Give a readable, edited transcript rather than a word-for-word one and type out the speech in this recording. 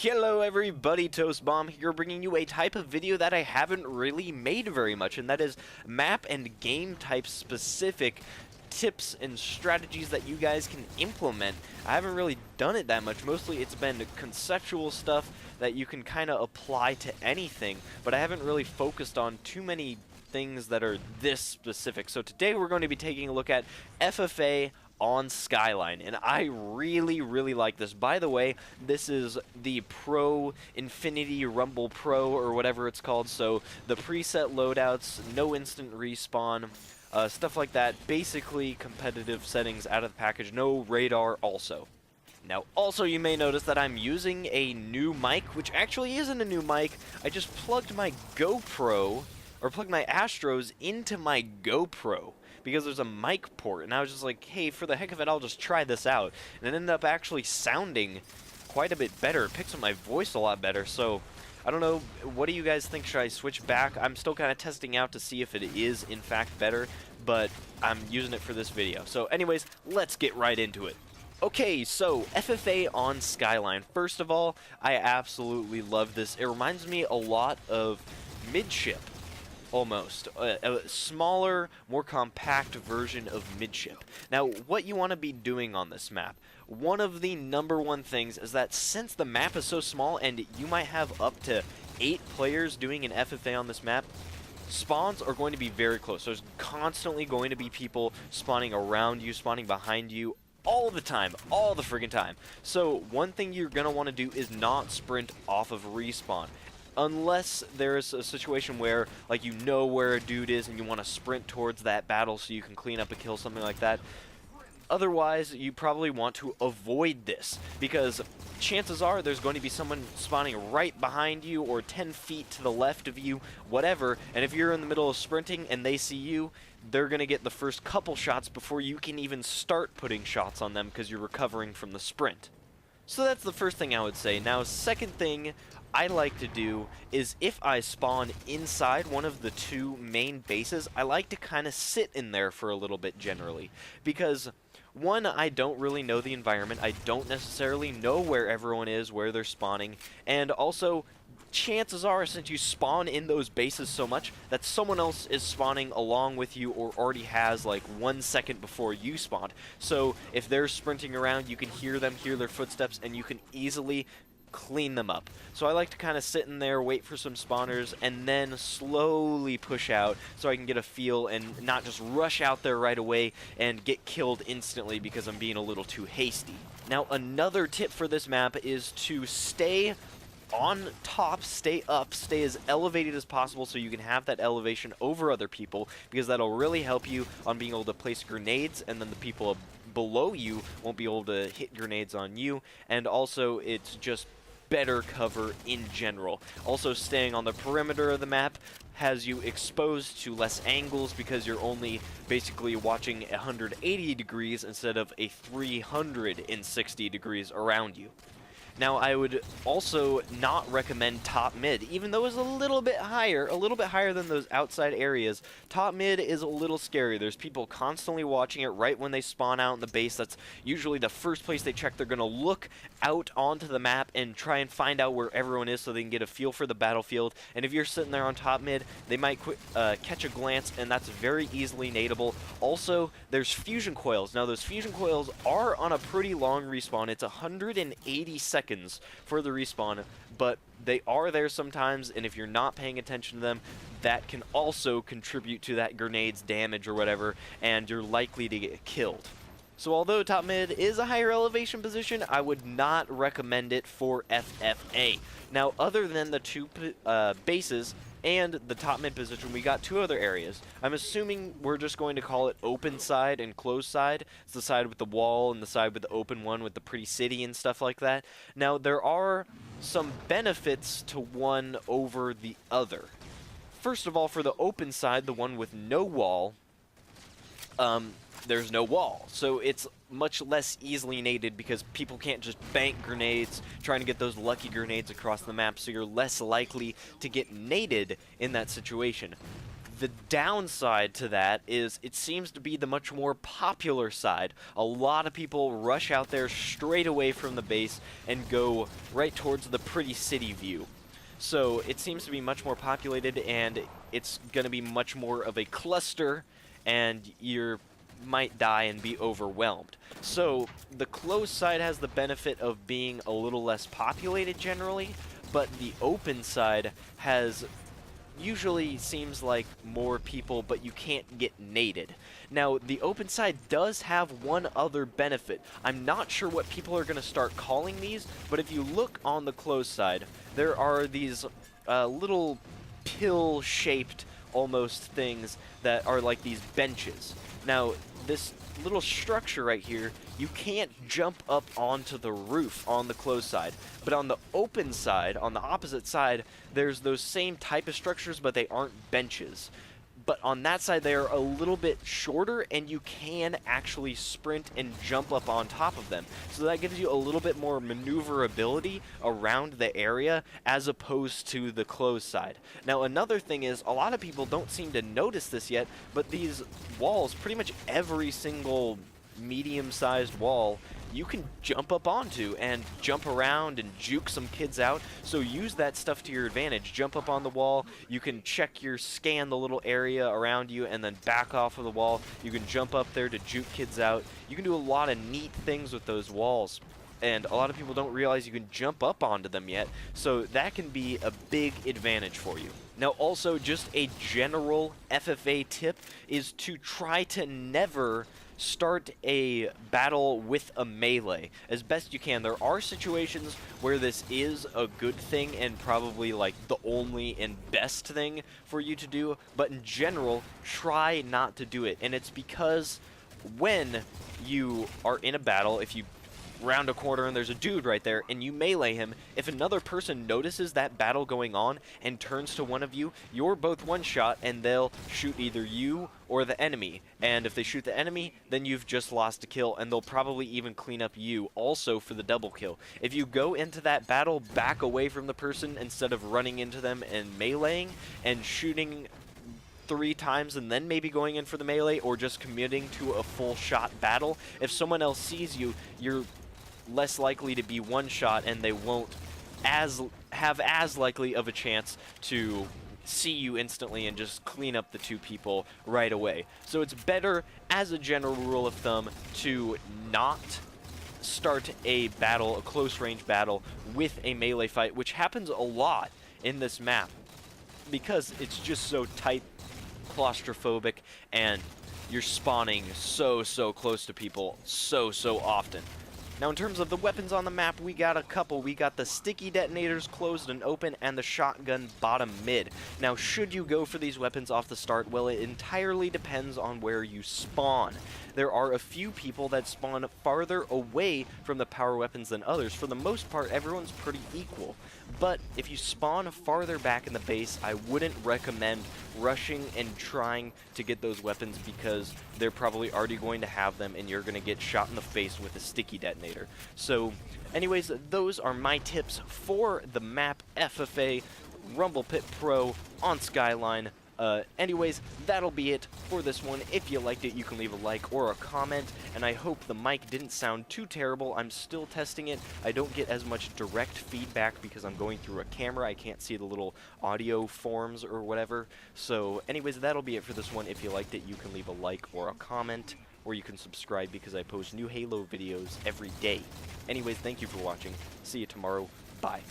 Hello everybody, Toast Bomb here, bringing you a type of video that I haven't really made very much, and that is map and game type specific tips and strategies that you guys can implement. I haven't really done it that much. Mostly it's been conceptual stuff that you can kind of apply to anything, but I haven't really focused on too many things that are this specific. So today we're going to be taking a look at FFA on Skyline, and I really like this. By the way, this is the Pro Infinity Rumble Pro or whatever it's called, so the preset loadouts, no instant respawn, stuff like that. Basically competitive settings out of the package, no radar also. Now, also, you may notice that I'm using a new mic, which actually isn't a new mic. I just plugged my GoPro, or plugged my Astros into my GoPro, because there's a mic port, and I was just like, hey, for the heck of it, I'll just try this out. And it ended up actually sounding quite a bit better. It picks up my voice a lot better, so I don't know, what do you guys think? Should I switch back? I'm still kind of testing out to see if it is, in fact, better, but I'm using it for this video. So anyways, let's get right into it. Okay, so FFA on Skyline. First of all, I absolutely love this. It reminds me a lot of Midship. Almost. A smaller, more compact version of Midship. Now, what you want to be doing on this map, one of the #1 things is that since the map is so small and you might have up to 8 players doing an FFA on this map, spawns are going to be very close. There's constantly going to be people spawning around you, spawning behind you, all the time, all the friggin' time. So one thing you're going to want to do is not sprint off of respawn. Unless there's a situation where, like, you know where a dude is and you want to sprint towards that battle so you can clean up a kill, something like that. Otherwise, you probably want to avoid this, because chances are there's going to be someone spawning right behind you or 10 feet to the left of you, whatever, and if you're in the middle of sprinting and they see you, they're going to get the first couple shots before you can even start putting shots on them because you're recovering from the sprint. So that's the first thing I would say. Now, second thing I like to do is if I spawn inside one of the 2 main bases, I like to kind of sit in there for a little bit generally. Because, one, I don't really know the environment. I don't necessarily know where everyone is, where they're spawning. And also, chances are, since you spawn in those bases so much, that someone else is spawning along with you or already has like 1 second before you spawned. So if they're sprinting around, you can hear them, hear their footsteps, and you can easily clean them up. So I like to kind of sit in there, wait for some spawners, and then slowly push out so I can get a feel and not just rush out there right away and get killed instantly because I'm being a little too hasty. Now, another tip for this map is to stay on top, stay up, stay as elevated as possible so you can have that elevation over other people, because that'll really help you on being able to place grenades, and then the people below you won't be able to hit grenades on you, and also it's just better cover in general. Also, staying on the perimeter of the map has you exposed to less angles because you're only basically watching 180 degrees instead of a 360 degrees around you. Now, I would also not recommend top mid, even though it's a little bit higher than those outside areas. Top mid is a little scary. There's people constantly watching it right when they spawn out in the base. That's usually the first place they check. They're going to look out onto the map and try and find out where everyone is so they can get a feel for the battlefield. And if you're sitting there on top mid, they might catch a glance, and that's very easily nadeable. Also, there's fusion coils. Now, those fusion coils are on a pretty long respawn. It's 180 seconds for the respawn, but they are there sometimes, and if you're not paying attention to them, that can also contribute to that grenade's damage or whatever, and you're likely to get killed. So although top mid is a higher elevation position, I would not recommend it for FFA. Now, other than the 2 bases and the top mid position, we got 2 other areas. I'm assuming we're just going to call it open side and closed side. It's the side with the wall and the side with the open one with the pretty city and stuff like that. Now, there are some benefits to one over the other. First of all, for the open side, the one with no wall, there's no wall, so it's much less easily naded because people can't just bank grenades trying to get those lucky grenades across the map, so you're less likely to get naded in that situation. The downside to that is it seems to be the much more popular side. A lot of people rush out there straight away from the base and go right towards the pretty city view. So it seems to be much more populated, and it's going to be much more of a cluster, and you might die and be overwhelmed. So the closed side has the benefit of being a little less populated generally, but the open side has usually seems like more people, but you can't get naded. Now, the open side does have one other benefit. I'm not sure what people are going to start calling these, but if you look on the closed side, there are these little pill-shaped almost things that are like these benches. Now, this little structure right here, you can't jump up onto the roof on the closed side. But on the open side, on the opposite side, there's those same type of structures, but they aren't benches. But on that side, they are a little bit shorter, and you can actually sprint and jump up on top of them. So that gives you a little bit more maneuverability around the area as opposed to the closed side. Now, another thing is, a lot of people don't seem to notice this yet, but these walls, pretty much every single medium-sized wall, you can jump up onto and jump around and juke some kids out. So use that stuff to your advantage. Jump up on the wall. You can scan the little area around you and then back off of the wall. You can jump up there to juke kids out. You can do a lot of neat things with those walls. And a lot of people don't realize you can jump up onto them yet. So that can be a big advantage for you. Now also, just a general FFA tip is to try to never start a battle with a melee as best you can. There are situations where this is a good thing and probably like the only and best thing for you to do, but in general, try not to do it. And it's because when you are in a battle, if you round a corner and there's a dude right there and you melee him, if another person notices that battle going on and turns to one of you, you're both one shot and they'll shoot either you or the enemy. And if they shoot the enemy, then you've just lost a kill, and they'll probably even clean up you also for the double kill. If you go into that battle, back away from the person instead of running into them and meleeing and shooting 3 times and then maybe going in for the melee, or just committing to a full shot battle. If someone else sees you, you're less likely to be one shot, and they won't have as likely of a chance to see you instantly and just clean up the 2 people right away. So it's better, as a general rule of thumb, to not start a battle, a close range battle, with a melee fight, which happens a lot in this map because it's just so tight, claustrophobic, and you're spawning so close to people so often. Now, in terms of the weapons on the map, we got a couple. We got the sticky detonators closed and open, and the shotgun bottom mid. Now, should you go for these weapons off the start? Well, it entirely depends on where you spawn. There are a few people that spawn farther away from the power weapons than others. For the most part, everyone's pretty equal. But if you spawn farther back in the base, I wouldn't recommend rushing and trying to get those weapons, because they're probably already going to have them and you're going to get shot in the face with a sticky detonator. So anyways, those are my tips for the map FFA Rumble Pit Pro on Skyline. Anyways, that'll be it for this one. If you liked it, you can leave a like or a comment, and I hope the mic didn't sound too terrible. I'm still testing it. I don't get as much direct feedback because I'm going through a camera. I can't see the little audio forms or whatever. So anyways, that'll be it for this one. If you liked it, you can leave a like or a comment, or you can subscribe because I post new Halo videos every day. Anyways, thank you for watching. See you tomorrow. Bye.